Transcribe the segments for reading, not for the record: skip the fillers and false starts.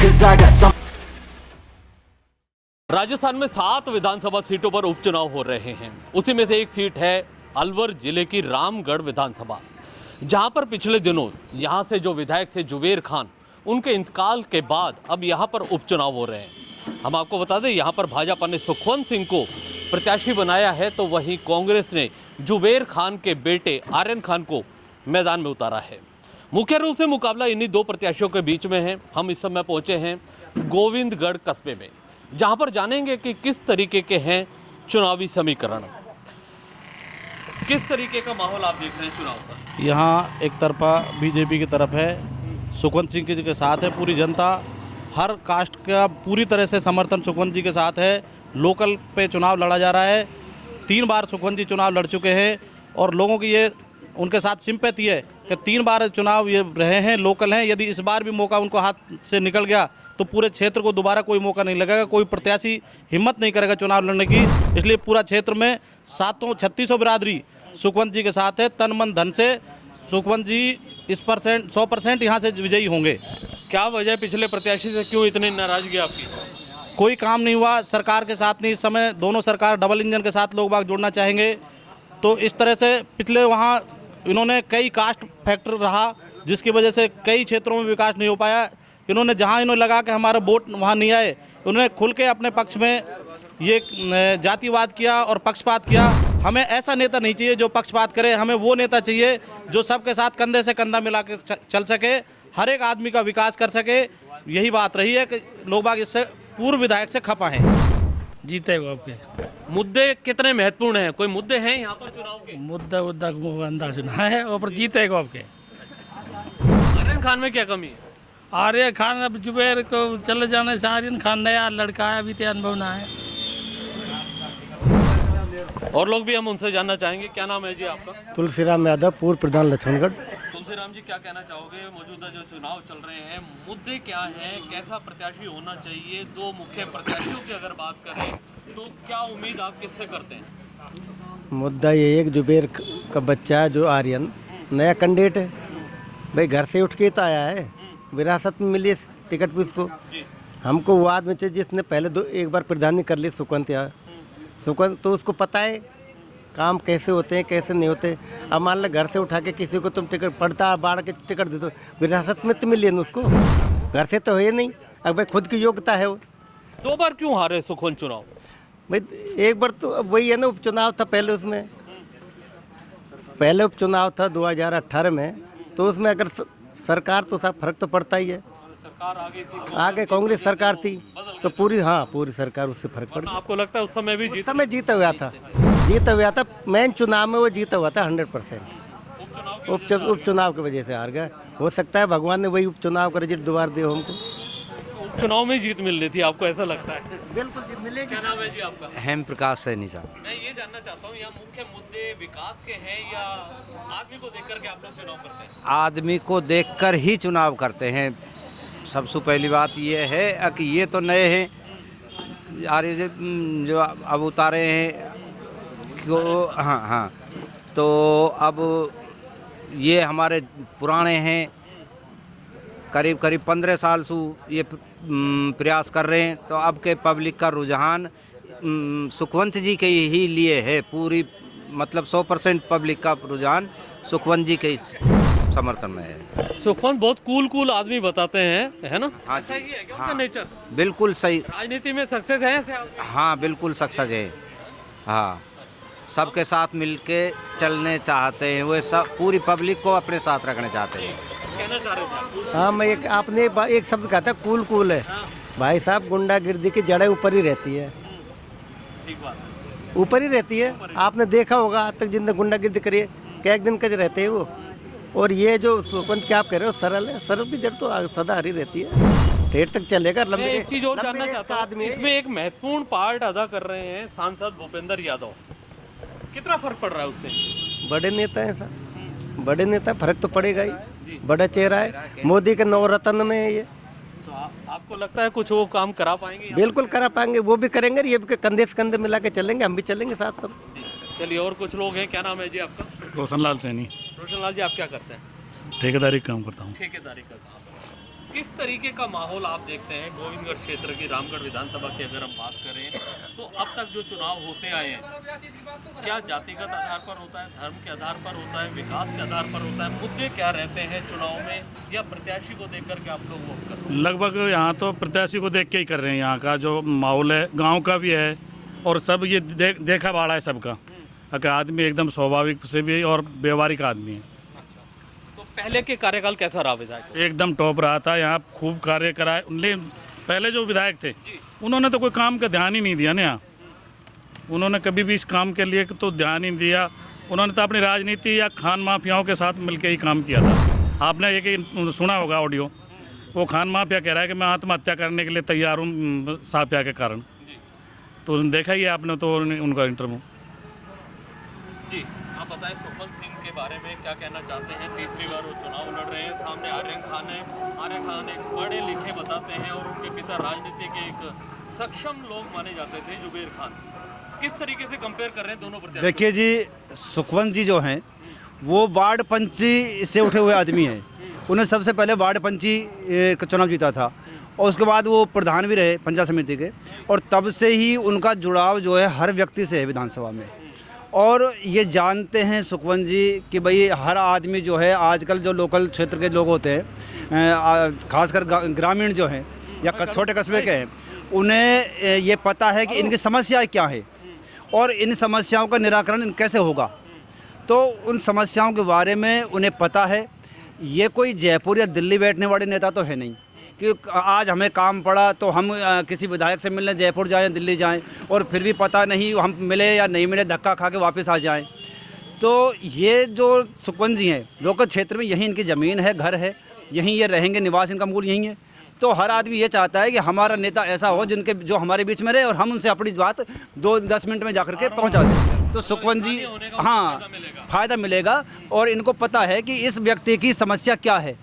'cause I got some. Rajasthan में 7 विधानसभा सीटों पर उपचुनाव हो रहे हैं। उसी में से एक सीट है अलवर जिले की रामगढ़ विधानसभा, जहां पर पिछले दिनों यहां से जो विधायक थे जुबेर खान, उनके इंतकाल के बाद अब यहां पर उपचुनाव हो रहे हैं। हम आपको बता दें, यहां पर भाजपा ने सुखवंत सिंह को प्रत्याशी बनाया है, तो वहीं कांग्रेस ने जुबेर खान के बेटे आर्यन खान को मैदान में उतारा है। मुख्य रूप से मुकाबला इन्हीं दो प्रत्याशियों के बीच में है। हम इस समय पहुंचे हैं गोविंदगढ़ कस्बे में, जहां पर जानेंगे कि किस तरीके के हैं चुनावी समीकरण, किस तरीके का माहौल आप देख रहे हैं चुनाव का। यहाँ एक तरफा बीजेपी की तरफ है, सुखवंत सिंह जी के साथ है पूरी जनता, हर कास्ट का पूरी तरह से समर्थन सुखवंत जी के साथ है। लोकल पे चुनाव लड़ा जा रहा है, 3 बार सुखवंत जी चुनाव लड़ चुके हैं और लोगों की ये उनके साथ सिंपैथी है कि 3 बार चुनाव ये रहे हैं, लोकल हैं। यदि इस बार भी मौका उनको हाथ से निकल गया तो पूरे क्षेत्र को दोबारा कोई मौका नहीं लगेगा, कोई प्रत्याशी हिम्मत नहीं करेगा चुनाव लड़ने की। इसलिए पूरा क्षेत्र में 3600 बिरादरी सुखवंत जी के साथ है। तन मन धन से सुखवंत जी इस 100% यहाँ से विजयी होंगे। क्या वजह पिछले प्रत्याशी से क्यों इतनी नाराजगी आपकी? कोई काम नहीं हुआ, सरकार के साथ नहीं। इस समय दोनों सरकार डबल इंजन के साथ लोग बाग जोड़ना चाहेंगे, तो इस तरह से पिछले वहाँ इन्होंने कई कास्ट फैक्टर रहा, जिसकी वजह से कई क्षेत्रों में विकास नहीं हो पाया। इन्होंने जहाँ इन्होंने लगा कि हमारा वोट वहाँ नहीं आए, उन्होंने खुल के अपने पक्ष में ये जातिवाद किया और पक्षपात किया। हमें ऐसा नेता नहीं चाहिए जो पक्षपात करे, हमें वो नेता चाहिए जो सबके साथ कंधे से कंधा मिला के चल सके, हर एक आदमी का विकास कर सके। यही बात रही है कि लोग बाग इससे पूर्व विधायक से खफा हैं। जीतेगा आपके मुद्दे कितने महत्वपूर्ण हैं? कोई मुद्दे हैं यहाँ पर चुनाव के? मुद्दा को अंदाज सुना है और पर जीतेगा आपके। आर्यन खान में क्या कमी है? आर्यन खान अब जुबेर को चले जाने से आर्यन खान नया लड़का है, अभी तो अनुभव ना है। और लोग भी हम उनसे जानना चाहेंगे। क्या नाम है जी आपका? तुलसीराम यादव, पूर्व प्रधान लक्ष्मणगढ़। तुलसीराम जी, क्या कहना चाहोगे? मौजूदा जो चुनाव चल रहे हैं, मुद्दे क्या हैं, कैसा प्रत्याशी होना चाहिए? 2 मुख्य प्रत्याशियों की अगर बात करें तो क्या उम्मीद आप किससे करते हैं? मुद्दा ये है कि जुबेर का बच्चा जो आर्यन नया कैंडिडेट है, भाई घर से उठ के तो आया है, विरासत में मिली है टिकट भी उसको। हमको वो आदमी चाहिए जिसने पहले एक बार प्रधानी कर ली, सुखवंत। सुखवंत तो उसको पता है काम कैसे होते हैं कैसे नहीं होते। अब मान लो घर से उठा के किसी को तुम टिकट पड़ता बाढ़ के टिकट दे दो, विरासत में तो मिली है ना उसको, घर से तो है नहीं। अब भाई खुद की योग्यता है वो। 2 बार क्यों हारे सुखवंत चुनाव? भाई एक बार तो अब वही है ना, उपचुनाव था पहले, उसमें पहले उपचुनाव था 2018 में, तो उसमें अगर सरकार तो सब फर्क तो पड़ता ही है। सरकार आगे कांग्रेस सरकार थी तो पूरी सरकार उससे फर्क पड़ गया। आपको लगता है उस समय भी उस समय जीता हुआ था मेन चुनाव में वो जीता हुआ था 100%। उपचुनाव की वजह से हार गया। हो सकता है भगवान ने वही उपचुनाव का रिजल्ट दोबारा दिया हमको। चुनाव में जीत मिल रही थी, आपको ऐसा लगता है? बिल्कुल जीत मिलेगी। क्या नाम है जी आपका? हेम प्रकाश सैनी साहब। मैं ये जानना चाहता हूँ, यहाँ मुख्य मुद्दे विकास के हैं या आदमी को देखकर के आप लोग चुनाव करते हैं? आदमी को देखकर ही चुनाव करते हैं। सबसे पहली बात ये है कि ये तो नए हैं, आर्य जो अब उतारे हैं क्यों। हाँ, तो अब ये हमारे पुराने हैं, करीब 15 साल से ये प्रयास कर रहे हैं। तो अब के पब्लिक का रुझान सुखवंत जी के ही लिए है, पूरी मतलब 100% पब्लिक का रुझान सुखवंत जी के समर्थन में है। सुखवंत बहुत कूल आदमी बताते हैं, है ना? हाँ, ऐसा ही है क्या हाँ, उनका नेचर? बिल्कुल सही। राजनीति में सक्सेस है ऐसे? हाँ, बिल्कुल सक्सेस है। हाँ, सबके साथ मिलके चलने चाहते हैं, वो सब पूरी पब्लिक को अपने साथ रखना चाहते हैं। कहना चाह रहे थे? हाँ, मैं आपने एक शब्द कहा था, कूल है। हाँ। भाई साहब, गुंडागिर्दी की जड़ें ऊपर ही रहती है, ठीक बात है। ऊपर ही रहती है। आपने देखा होगा आज तक जिनने गुंडागिर्दी करी है, क्या एक दिन का रहते हैं वो। और ये जो सुखवंत क्या आप कह रहे हो, सरल है। सरल की जड़ तो सदा हरी रहती है, ठेठ तक चलेगा। मैं एक चीज और जानना चाहता हूँ, इसमें एक महत्वपूर्ण पार्ट अदा कर रहे हैं सांसद भूपेंद्र यादव। कितना फर्क पड़ रहा है उससे? बड़े नेता हैं सर, बड़े नेता, फर्क तो पड़ेगा ही। बड़ा चेहरा है, मोदी के नवरत्न में है ये। तो आपको लगता है कुछ वो काम करा पाएंगे? बिल्कुल करा पाएंगे, वो भी करेंगे, ये भी कंधे से कंधे मिला के चलेंगे, हम भी चलेंगे साथ सब। चलिए, और कुछ लोग हैं। क्या नाम है जी आपका? रोशनलाल सैनी। रोशनलाल जी, आप क्या करते हैं? ठेकेदारी काम करता हूँ। ठेकेदारी का काम। किस तरीके का माहौल आप देखते हैं गोविंदगढ़ क्षेत्र की रामगढ़ विधानसभा की अगर हम बात करें तो अब तक जो चुनाव होते आए हैं क्या जातिगत आधार पर होता है, धर्म के आधार पर होता है, विकास के आधार पर होता है, मुद्दे क्या रहते हैं चुनाव में, या प्रत्याशी को देख करके आप लोग वोट करते हैं? लगभग यहाँ तो प्रत्याशी को देख के ही कर रहे हैं। यहाँ का जो माहौल है गांव का भी है और सब ये देखा बाड़ा है सबका, कि आदमी एकदम स्वाभाविक से भी और व्यवहारिक आदमी है। तो पहले के कार्यकाल कैसा रहा विधायक? एकदम टॉप रहा था, यहाँ खूब कार्य कराए। पहले जो विधायक थे उन्होंने तो कोई काम का ध्यान ही नहीं दिया ना यहाँ, उन्होंने कभी भी इस काम के लिए तो ध्यान ही नहीं दिया। उन्होंने तो अपनी राजनीति या खान माफियाओं के साथ मिलकर ही काम किया था। आपने एक सुना होगा ऑडियो, वो खान माफिया कह रहा है कि मैं आत्महत्या करने के लिए तैयार हूँ साफिया के कारण। तो देखा ही है आपने तो उनका इंटरव्यू। जी आप बताएं सुखवंत सिंह के बारे में क्या कहना चाहते हैं? तीसरी बार वो चुनाव लड़ रहे हैं, सामने आर्यन खान है। आर्यन खान एक पढ़े लिखे बताते हैं और उनके पिता राजनीति के एक सक्षम लोग माने जाते थे, जुबेर खान। किस तरीके से कंपेयर कर रहे हैं दोनों प्रत्याशी? देखिए जी, सुखवंत जी जो हैं वो वार्ड पंची से उठे हुए आदमी हैं। उन्हें सबसे पहले वार्ड पंची का चुनाव जीता था और उसके बाद वो प्रधान भी रहे पंचायत समिति के, और तब से ही उनका जुड़ाव जो है हर व्यक्ति से है विधानसभा में। और ये जानते हैं सुखवंत जी कि भाई हर आदमी जो है आजकल जो लोकल क्षेत्र के लोग होते हैं, खासकर ग्रामीण जो हैं या छोटे कस्बे के हैं, उन्हें ये पता है कि इनकी समस्याएं क्या है और इन समस्याओं का निराकरण कैसे होगा। तो उन समस्याओं के बारे में उन्हें पता है। ये कोई जयपुर या दिल्ली बैठने वाले नेता तो है नहीं कि आज हमें काम पड़ा तो हम किसी विधायक से मिलने जयपुर जाएं, दिल्ली जाएं और फिर भी पता नहीं हम मिले या नहीं मिले, धक्का खा के वापस आ जाएं। तो ये जो सुखवंत जी हैं लोकल क्षेत्र में, यहीं इनकी ज़मीन है, घर है, यहीं ये रहेंगे, निवास इनका मूल यहीं है। तो हर आदमी ये चाहता है कि हमारा नेता ऐसा हो जो हमारे बीच में रहे और हम उनसे अपनी बात 2-10 मिनट में जाकर के पहुँचा दें। तो सुखवंत जी हाँ फ़ायदा मिलेगा और इनको पता है कि इस व्यक्ति की समस्या क्या है,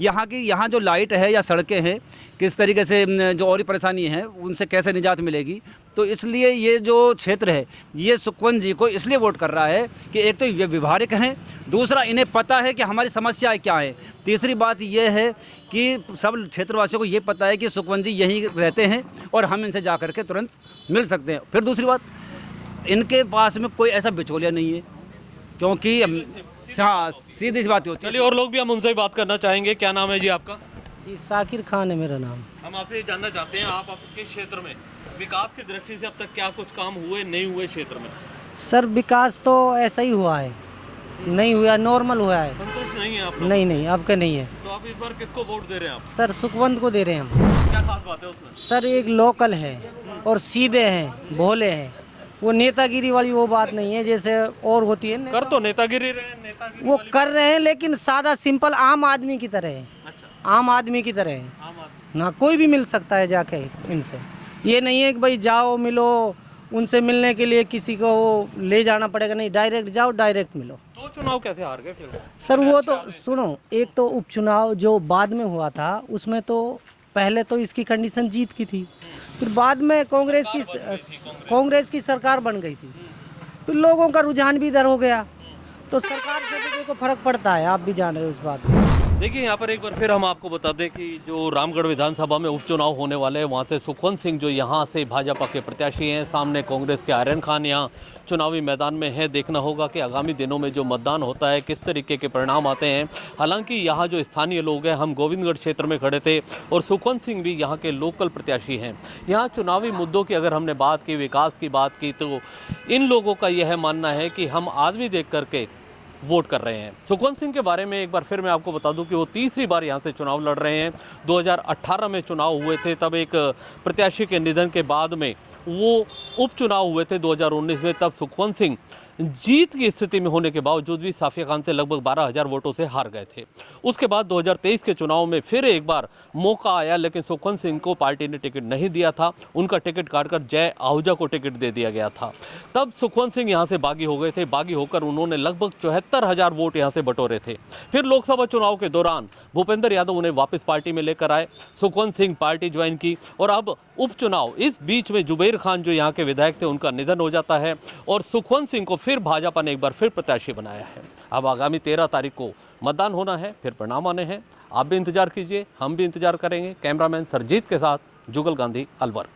यहाँ जो लाइट है या सड़कें हैं किस तरीके से जो और ही परेशानी है उनसे कैसे निजात मिलेगी। तो इसलिए ये जो क्षेत्र है ये सुखवंत जी को इसलिए वोट कर रहा है कि एक तो ये व्यवहारिक हैं, दूसरा इन्हें पता है कि हमारी समस्याएं क्या है, तीसरी बात ये है कि सब क्षेत्रवासियों को ये पता है कि सुखवंत जी यहीं रहते हैं और हम इनसे जा कर के तुरंत मिल सकते हैं। फिर दूसरी बात, इनके पास में कोई ऐसा बिचौलिया नहीं है, क्योंकि हाँ सीधी सी बात होती है। चलिए और लोग भी हम उनसे ही बात करना चाहेंगे। क्या नाम है जी आपका? जी साकिर खान है मेरा नाम। हम आपसे ये जानना चाहते हैं आप आपके क्षेत्र में विकास की दृष्टि से अब तक क्या कुछ काम हुए नहीं हुए क्षेत्र में? सर विकास तो ऐसा ही हुआ है, नहीं हुआ, नॉर्मल हुआ है। संतुष्ट नहीं है आप लोग? नहीं आपका नहीं है। तो आप इस बार किसको वोट दे रहे हैं आप? सर सुखवंत को दे रहे हैं हम। क्या खास बात है उसमें? सर एक लोकल है और सीधे हैं, भोले हैं, वो नेतागिरी वाली वो बात नहीं है जैसे और होती है। कर तो नेतागिरी रहे, नेतागिरी वो वाली कर रहे हैं लेकिन सादा सिंपल आम आदमी की तरह है। अच्छा, आम आदमी की तरह है आम आदमी। ना, कोई भी मिल सकता है जाके इनसे। ये नहीं है कि भाई जाओ मिलो, उनसे मिलने के लिए किसी को ले जाना पड़ेगा, नहीं, डायरेक्ट जाओ डायरेक्ट मिलो। तो चुनाव कैसे हार गए फिर? सर वो तो सुनो, एक तो उपचुनाव जो बाद में हुआ था उसमें तो पहले तो इसकी कंडीशन जीत की थी, फिर बाद में कांग्रेस की सरकार बन गई थी, फिर लोगों का रुझान भी इधर हो गया, तो सरकार से तो देखो फर्क पड़ता है, आप भी जान रहे हो इस बात को। देखिए यहाँ पर एक बार फिर हम आपको बता दें कि जो रामगढ़ विधानसभा में उपचुनाव होने वाले हैं वहाँ से सुखवंत सिंह जो यहाँ से भाजपा के प्रत्याशी हैं, सामने कांग्रेस के आर्यन खान यहाँ चुनावी मैदान में है। देखना होगा कि आगामी दिनों में जो मतदान होता है किस तरीके के परिणाम आते हैं। हालांकि यहाँ जो स्थानीय लोग हैं, हम गोविंदगढ़ क्षेत्र में खड़े थे और सुखवंत सिंह भी यहाँ के लोकल प्रत्याशी हैं। यहाँ चुनावी मुद्दों की अगर हमने बात की, विकास की बात की, तो इन लोगों का यह मानना है कि हम आदमी देख करके वोट कर रहे हैं। सुखवंत सिंह के बारे में एक बार फिर मैं आपको बता दूं कि वो तीसरी बार यहाँ से चुनाव लड़ रहे हैं। 2018 में चुनाव हुए थे, तब एक प्रत्याशी के निधन के बाद में वो उपचुनाव हुए थे 2019 में, तब सुखवंत सिंह जीत की स्थिति में होने के बावजूद भी साफिया खान से लगभग 12,000 वोटों से हार गए थे। उसके बाद 2023 के चुनाव में फिर एक बार मौका आया, लेकिन सुखवंत सिंह को पार्टी ने टिकट नहीं दिया था, उनका टिकट काटकर जय आहूजा को टिकट दे दिया गया था। तब सुखवंत सिंह यहाँ से बागी हो गए थे, बागी होकर उन्होंने लगभग 74,000 वोट यहाँ से बटोरे थे। फिर लोकसभा चुनाव के दौरान भूपेंद्र यादव उन्हें वापस पार्टी में लेकर आए, सुखवंत सिंह पार्टी ज्वाइन की और अब उपचुनाव, इस बीच में जुबेर खान जो यहाँ के विधायक थे उनका निधन हो जाता है और सुखवंत सिंह को फिर भाजपा ने एक बार फिर प्रत्याशी बनाया है। अब आगामी 13 तारीख को मतदान होना है, फिर परिणाम आने हैं। आप भी इंतजार कीजिए, हम भी इंतजार करेंगे। कैमरामैन सरजीत के साथ जुगल गांधी, अलवर।